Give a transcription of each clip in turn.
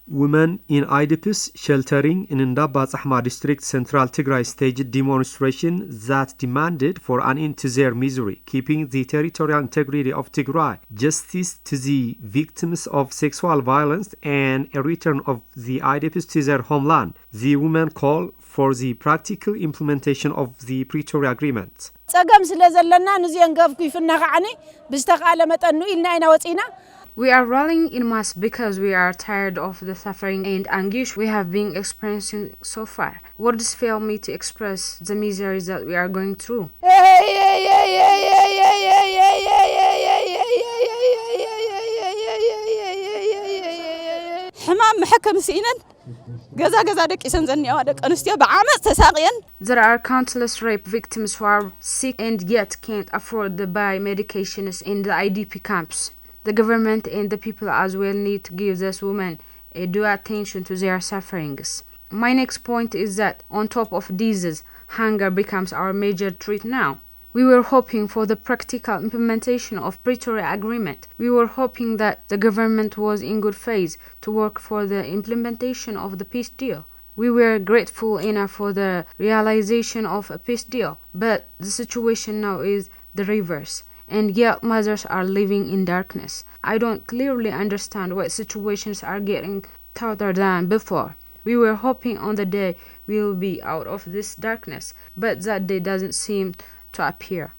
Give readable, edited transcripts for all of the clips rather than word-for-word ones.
Women in IDPs sheltering in Ndaba Tsahma district central Tigray staged demonstration that demanded for an end to their misery, keeping the territorial integrity of Tigray, justice to the victims of sexual violence, and a return of the IDPs to their homeland. The women call for the practical implementation of the Pretoria Agreement. We are rallying in mass because we are tired of the suffering and anguish we have been experiencing so far. Words fail me to express the miseries that we are going through. There are countless rape victims who are sick and yet can't afford to buy medications in the IDP camps. The government and the people as well need to give these women due attention to their sufferings. My next point is that on top of disease, hunger becomes our major threat now. We were hoping for the practical implementation of Pretoria Agreement. We were hoping that the government was in good faith to work for the implementation of the peace deal. We were grateful enough for the realization of a peace deal, but the situation now is the reverse. And yet mothers are living in darkness. I don't clearly understand why situations are getting tougher than before. We were hoping on the day we will be out of this darkness, but that day doesn't seem to appear.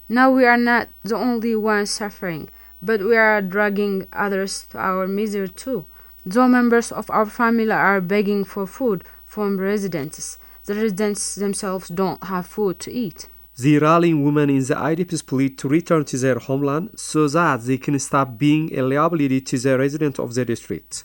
Now we are not the only ones suffering, but we are dragging others to our misery too. Though members of our family are begging for food from residents, the residents themselves don't have food to eat. The rallying women in the IDPs plead to return to their homeland so that they can stop being a liability to the residents of the district.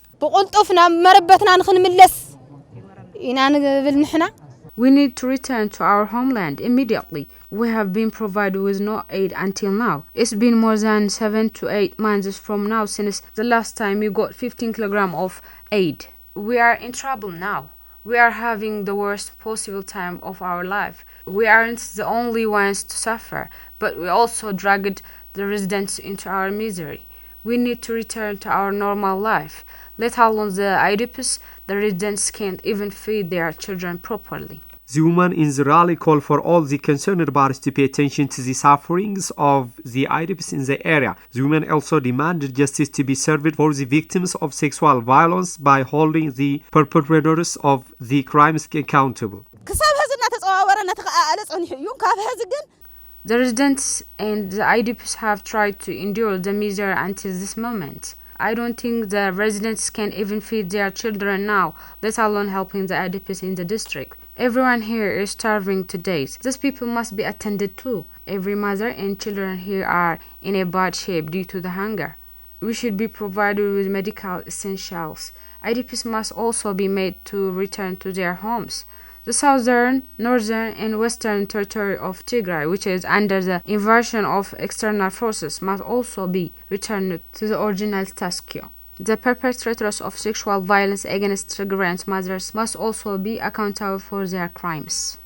We need to return to our homeland immediately. We have been provided with no aid until now. It's been more than 7 to 8 months from now since the last time we got 15 kilograms of aid. We are in trouble now. We are having the worst possible time of our life. We aren't the only ones to suffer, but we also dragged the residents into our misery. We need to return to our normal life. Let alone the IDPs, the residents can't even feed their children properly. The women in the rally call for all the concerned parties to pay attention to the sufferings of the IDPs in the area. The women also demanded justice to be served for the victims of sexual violence by holding the perpetrators of the crimes accountable. The residents and the IDPs have tried to endure the misery until this moment. I don't think the residents can even feed their children now, let alone helping the IDPs in the district. Everyone here is starving to death. These people must be attended to. Every mother and children here are in a bad shape due to the hunger. We should be provided with medical essentials. IDPs must also be made to return to their homes. The southern, northern, and western territory of Tigray, which is under the invasion of external forces, must also be returned to the original status quo. The perpetrators of sexual violence against Tigrayan mothers must also be accountable for their crimes.